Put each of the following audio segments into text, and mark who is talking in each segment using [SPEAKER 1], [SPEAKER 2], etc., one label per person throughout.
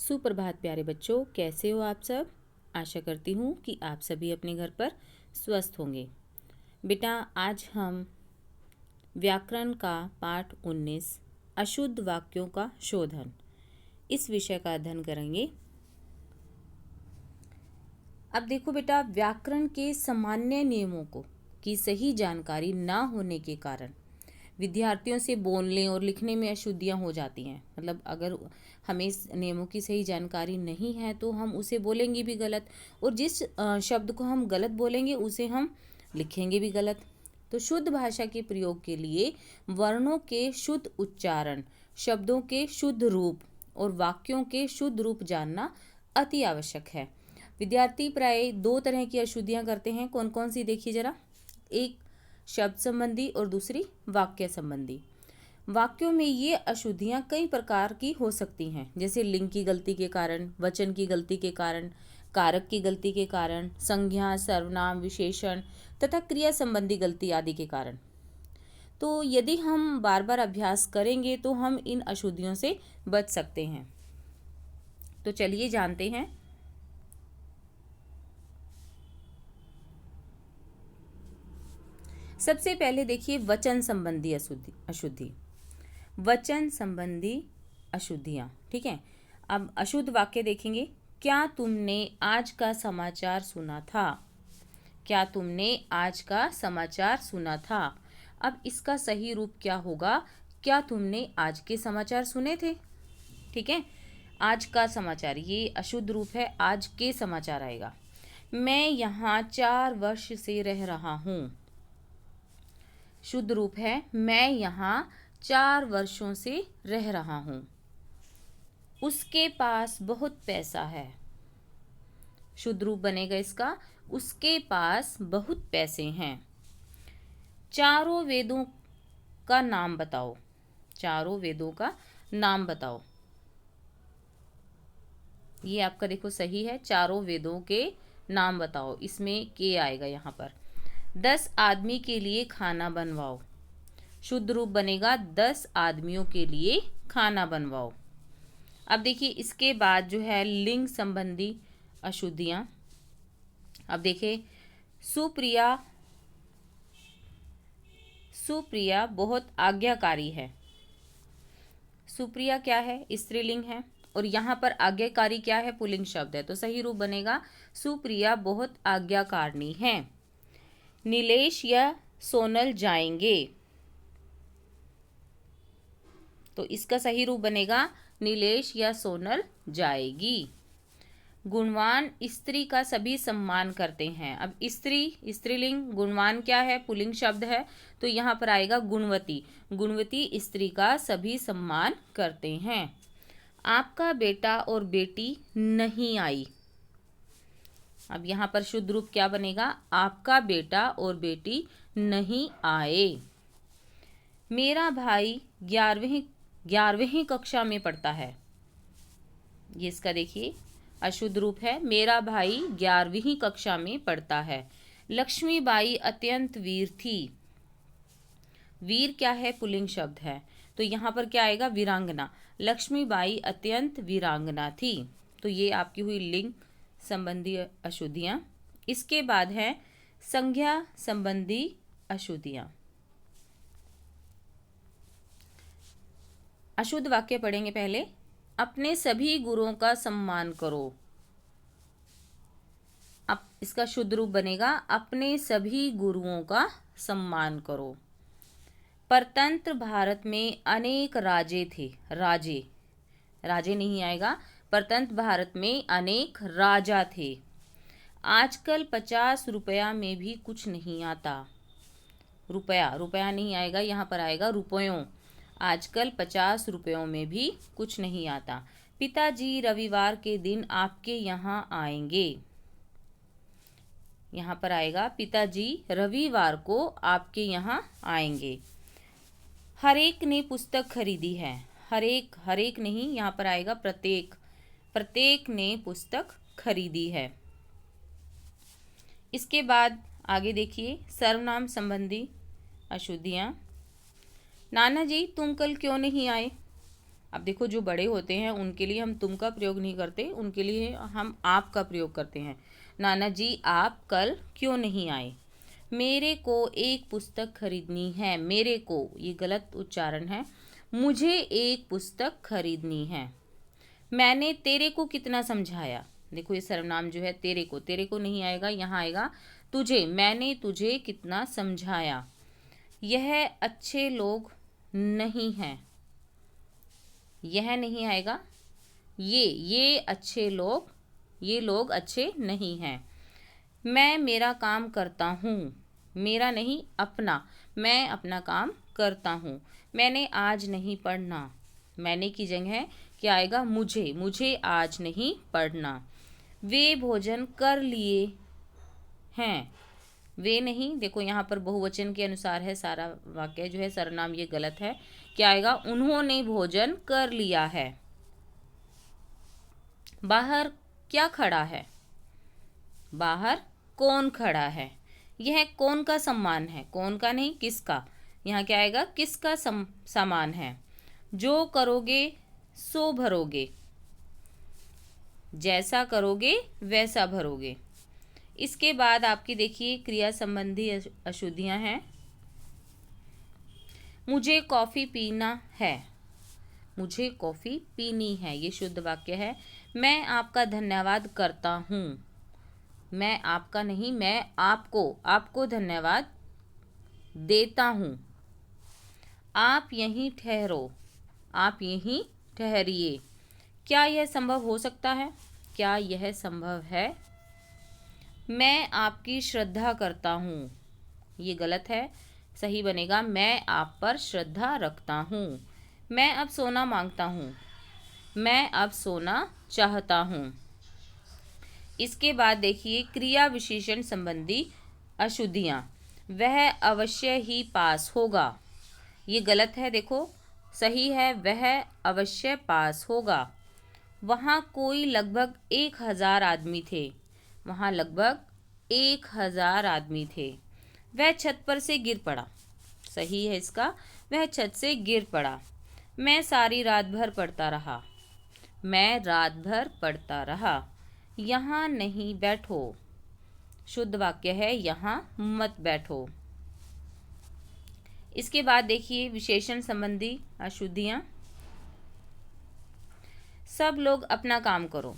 [SPEAKER 1] सुप्रभात प्यारे बच्चों, कैसे हो आप सब। आशा करती हूँ कि आप सभी अपने घर पर स्वस्थ होंगे। बेटा, आज हम व्याकरण का पाठ 19 अशुद्ध वाक्यों का शोधन इस विषय का अध्ययन करेंगे। अब देखो बेटा, व्याकरण के सामान्य नियमों की सही जानकारी ना होने के कारण विद्यार्थियों से बोलने और लिखने में अशुद्धियाँ हो जाती हैं। मतलब अगर हमें इस नियमों की सही जानकारी नहीं है तो हम उसे बोलेंगे भी गलत, और जिस शब्द को हम गलत बोलेंगे उसे हम लिखेंगे भी गलत। तो शुद्ध भाषा के प्रयोग के लिए वर्णों के शुद्ध उच्चारण, शब्दों के शुद्ध रूप और वाक्यों के शुद्ध रूप जानना अति आवश्यक है। विद्यार्थी प्राय दो तरह की अशुद्धियाँ करते हैं। कौन कौन सी, देखिए जरा। एक शब्द संबंधी और दूसरी वाक्य संबंधी। वाक्यों में ये अशुद्धियाँ कई प्रकार की हो सकती हैं, जैसे लिंग की गलती के कारण, वचन की गलती के कारण, कारक की गलती के कारण, संज्ञा, सर्वनाम, विशेषण तथा क्रिया संबंधी गलती आदि के कारण। तो यदि हम बार बार अभ्यास करेंगे तो हम इन अशुद्धियों से बच सकते हैं। तो चलिए जानते हैं। सबसे पहले देखिए वचन संबंधी अशुद्धि। वचन संबंधी अशुद्धियाँ, ठीक है। अब अशुद्ध वाक्य देखेंगे। क्या तुमने आज का समाचार सुना था? क्या तुमने आज का समाचार सुना था? अब इसका सही रूप क्या होगा? क्या तुमने आज के समाचार सुने थे? ठीक है, आज का समाचार, ये अशुद्ध रूप है, आज के समाचार आएगा। मैं यहाँ 4 वर्ष से रह रहा हूँ। शुद्ध रूप है, मैं यहाँ 4 वर्षों से रह रहा हूँ। उसके पास बहुत पैसा है। शुद्ध रूप बनेगा इसका, उसके पास बहुत पैसे हैं। चारों वेदों का नाम बताओ। चारों वेदों का नाम बताओ। ये आपका देखो सही है, चारों वेदों के नाम बताओ, इसमें के आएगा यहाँ पर। 10 आदमी के लिए खाना बनवाओ। शुद्ध रूप बनेगा 10 आदमियों के लिए खाना बनवाओ। अब देखिए इसके बाद जो है लिंग संबंधी अशुद्धियाँ। अब देखिए, सुप्रिया सुप्रिया बहुत आज्ञाकारी है। सुप्रिया क्या है? स्त्रीलिंग है, और यहाँ पर आज्ञाकारी क्या है? पुल्लिंग शब्द है। तो सही रूप बनेगा सुप्रिया बहुत आज्ञाकारिणी है। नीलेश या सोनल जाएंगे। तो इसका सही रूप बनेगा नीलेश या सोनल जाएगी। गुणवान स्त्री का सभी सम्मान करते हैं। अब स्त्री स्त्रीलिंग, गुणवान क्या है? पुल्लिंग शब्द है, तो यहाँ पर आएगा गुणवती। गुणवती स्त्री का सभी सम्मान करते हैं। आपका बेटा और बेटी नहीं आई। अब यहाँ पर शुद्ध रूप क्या बनेगा? आपका बेटा और बेटी नहीं आए। मेरा भाई 11वीं कक्षा में पढ़ता है। ये इसका देखिए अशुद्ध रूप है, मेरा भाई 11वीं कक्षा में पढ़ता है। लक्ष्मीबाई अत्यंत वीर थी। वीर क्या है? पुल्लिंग शब्द है, तो यहाँ पर क्या आएगा? वीरांगना। लक्ष्मीबाई अत्यंत वीरांगना थी। तो ये आपकी हुई लिंग संबंधी अशुद्धियाँ। इसके बाद है संज्ञा संबंधी अशुद्धियाँ। अशुद्ध वाक्य पढ़ेंगे पहले। अपने सभी गुरुओं का सम्मान करो। अब इसका शुद्ध रूप बनेगा अपने सभी गुरुओं का सम्मान करो। परतंत्र भारत में अनेक राजे थे। राजे, राजे नहीं आएगा। परतंत्र भारत में अनेक राजा थे। आजकल 50 रुपया में भी कुछ नहीं आता। रुपया, रुपया नहीं आएगा, यहाँ पर आएगा रुपयों। आजकल 50 रुपयों में भी कुछ नहीं आता। पिताजी रविवार के दिन आपके यहाँ आएंगे। यहाँ पर आएगा पिताजी रविवार को आपके यहाँ आएंगे। हरेक ने पुस्तक खरीदी है। हरेक नहीं, यहाँ पर आएगा प्रत्येक। प्रत्येक ने पुस्तक खरीदी है। इसके बाद आगे देखिए सर्वनाम संबंधी अशुद्धियाँ। नाना जी तुम कल क्यों नहीं आए? अब देखो जो बड़े होते हैं उनके लिए हम तुम का प्रयोग नहीं करते, उनके लिए हम आप का प्रयोग करते हैं। नाना जी आप कल क्यों नहीं आए? मेरे को एक पुस्तक खरीदनी है। मेरे को ये गलत उच्चारण है, मुझे एक पुस्तक खरीदनी है। मैंने तेरे को कितना समझाया। देखो ये सर्वनाम जो है तेरे को नहीं आएगा, यहाँ आएगा तुझे। मैंने तुझे कितना समझाया। यह अच्छे लोग नहीं हैं, यह नहीं आएगा, ये अच्छे लोग, ये लोग अच्छे नहीं हैं। मैं मेरा काम करता हूँ। मेरा नहीं अपना, मैं अपना काम करता हूँ। मैंने आज नहीं पढ़ना। मैंने की जगह क्या आएगा, मुझे, मुझे आज नहीं पढ़ना। वे भोजन कर लिए हैं। वे नहीं, देखो यहाँ पर बहुवचन के अनुसार है सारा वाक्य जो है, सर्वनाम ये गलत है। क्या आएगा, उन्होंने भोजन कर लिया है। बाहर क्या खड़ा है? बाहर कौन खड़ा है? यह कौन का सम्मान है? कौन का नहीं, किसका। यहाँ क्या आएगा, किसका सामान है। जो करोगे सो भरोगे, जैसा करोगे वैसा भरोगे। इसके बाद आपकी देखिए क्रिया संबंधी अशुद्धियां हैं। मुझे कॉफ़ी पीना है। मुझे कॉफ़ी पीनी है, ये शुद्ध वाक्य है। मैं आपका धन्यवाद करता हूँ। मैं आपका नहीं, मैं आपको धन्यवाद देता हूँ। आप यहीं ठहरो। आप यहीं ठहरिए। क्या यह संभव हो सकता है? क्या यह संभव है? मैं आपकी श्रद्धा करता हूँ। ये गलत है, सही बनेगा मैं आप पर श्रद्धा रखता हूँ। मैं अब सोना मांगता हूँ। मैं अब सोना चाहता हूँ। इसके बाद देखिए क्रिया विशेषण संबंधी अशुद्धियाँ। वह अवश्य ही पास होगा। ये गलत है, देखो सही है, वह अवश्य पास होगा। वहाँ कोई लगभग 1000 आदमी थे। वहाँ लगभग 1000 आदमी थे। वह छत पर से गिर पड़ा। सही है इसका, वह छत से गिर पड़ा। मैं सारी रात भर पढ़ता रहा। मैं रात भर पढ़ता रहा। यहाँ नहीं बैठो। शुद्ध वाक्य है, यहाँ मत बैठो। इसके बाद देखिए विशेषण संबंधी अशुद्धियाँ। सब लोग अपना काम करो।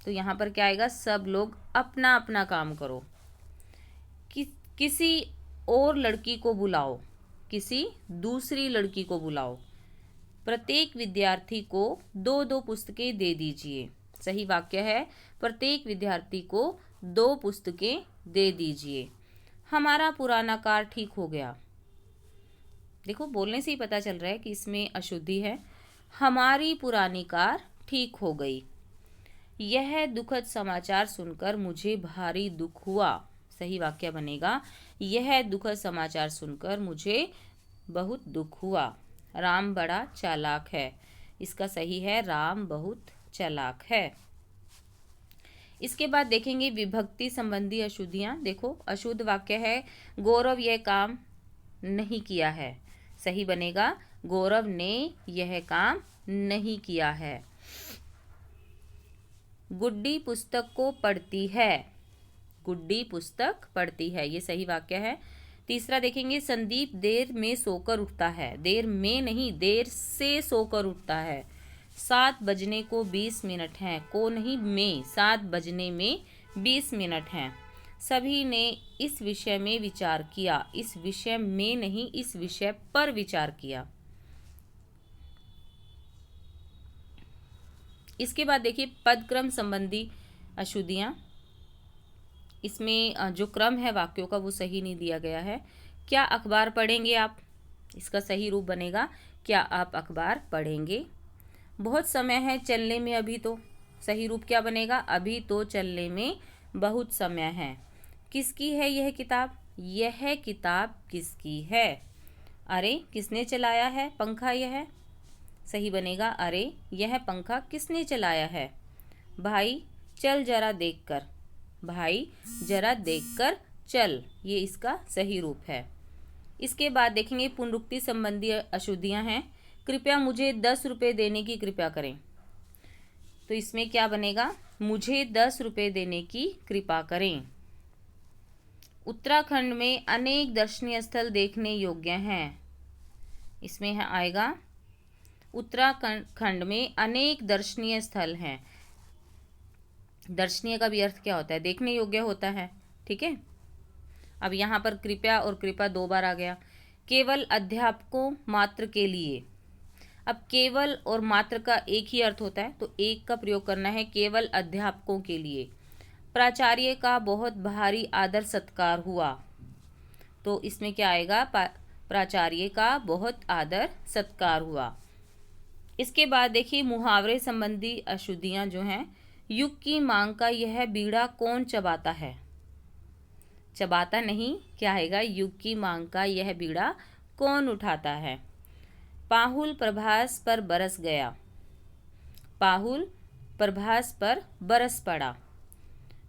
[SPEAKER 1] तो यहाँ पर क्या आएगा, सब लोग अपना अपना काम करो। किसी और लड़की को बुलाओ। किसी दूसरी लड़की को बुलाओ। प्रत्येक विद्यार्थी को 2-2 पुस्तकें दे दीजिए। सही वाक्य है, प्रत्येक विद्यार्थी को 2 पुस्तकें दे दीजिए। हमारा पुराना कार ठीक हो गया। देखो बोलने से ही पता चल रहा है कि इसमें अशुद्धि है। हमारी पुरानी कार ठीक हो गई। यह दुखद समाचार सुनकर मुझे भारी दुख हुआ। सही वाक्य बनेगा, यह दुखद समाचार सुनकर मुझे बहुत दुख हुआ। राम बड़ा चालाक है। इसका सही है, राम बहुत चालाक है। इसके बाद देखेंगे विभक्ति संबंधी अशुद्धियाँ। देखो अशुद्ध वाक्य है, गौरव यह काम नहीं किया है। सही बनेगा, गौरव ने यह काम नहीं किया है। गुड्डी पुस्तक को पढ़ती है। गुड्डी पुस्तक पढ़ती है, ये सही वाक्य है। तीसरा देखेंगे, संदीप देर में सोकर उठता है। देर में नहीं, देर से सोकर उठता है। 7 बजने को 20 मिनट हैं। को नहीं, में, 7 बजने में 20 मिनट हैं। सभी ने इस विषय में विचार किया। इस विषय में नहीं, इस विषय पर विचार किया। इसके बाद देखिए पदक्रम संबंधी अशुद्धियाँ। इसमें जो क्रम है वाक्यों का वो सही नहीं दिया गया है। क्या अखबार पढ़ेंगे आप? इसका सही रूप बनेगा, क्या आप अखबार पढ़ेंगे? बहुत समय है चलने में अभी तो। सही रूप क्या बनेगा, अभी तो चलने में बहुत समय है। किसकी है यह किताब? यह किताब किसकी है? अरे किसने चलाया है पंखा? यह सही बनेगा, अरे यह पंखा किसने चलाया है? भाई चल जरा देख कर। भाई जरा देखकर चल, ये इसका सही रूप है। इसके बाद देखेंगे पुनरुक्ति संबंधी अशुद्धियां हैं। कृपया मुझे 10 रुपये देने की कृपा करें। तो इसमें क्या बनेगा, मुझे 10 रुपये देने की कृपा करें। उत्तराखंड में अनेक दर्शनीय स्थल देखने योग्य हैं। इसमें आएगा उत्तराखंड में अनेक दर्शनीय स्थल हैं। दर्शनीय का भी अर्थ क्या होता है, देखने योग्य होता है। ठीक है, अब यहाँ पर कृपया और कृपा 2 बार आ गया। केवल अध्यापकों मात्र के लिए, अब केवल और मात्र का एक ही अर्थ होता है, तो एक का प्रयोग करना है, केवल अध्यापकों के लिए। प्राचार्य का बहुत भारी आदर सत्कार हुआ, तो इसमें क्या आएगा, प्राचार्य का बहुत आदर सत्कार हुआ। इसके बाद देखिए मुहावरे संबंधी अशुद्धियां जो हैं। युग की मांग का यह बीड़ा कौन चबाता है, चबाता नहीं, क्या आएगा, युग की मांग का यह बीड़ा कौन उठाता है। पाहुल प्रभास पर बरस गया, पाहुल प्रभास पर बरस पड़ा।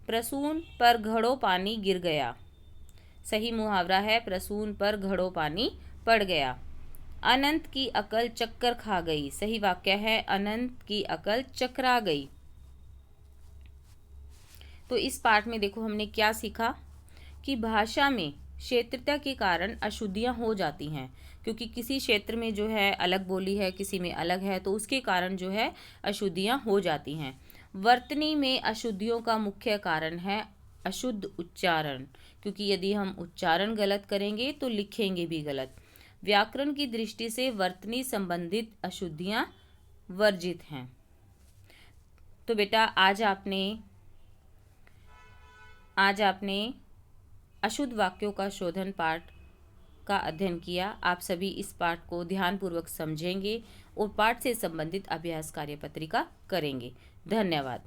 [SPEAKER 1] प्रसून पर घड़ों पानी गिर गया, सही मुहावरा है, प्रसून पर घड़ों पानी पड़ गया। अनंत की अकल चक्कर खा गई, सही वाक्य है, अनंत की अकल चकरा गई। तो इस पाठ में देखो हमने क्या सीखा कि भाषा में क्षेत्रता के कारण अशुद्धियां हो जाती हैं, क्योंकि किसी क्षेत्र में जो है अलग बोली है, किसी में अलग है, तो उसके कारण जो है अशुद्धियां हो जाती हैं। वर्तनी में अशुद्धियों का मुख्य कारण है अशुद्ध उच्चारण, क्योंकि यदि हम उच्चारण गलत करेंगे तो लिखेंगे भी गलत। व्याकरण की दृष्टि से वर्तनी संबंधित अशुद्धियां वर्जित हैं। तो बेटा आज आपने अशुद्ध वाक्यों का शोधन पाठ का अध्ययन किया। आप सभी इस पाठ को ध्यानपूर्वक समझेंगे और पाठ से संबंधित अभ्यास कार्यपत्रिका करेंगे। धन्यवाद।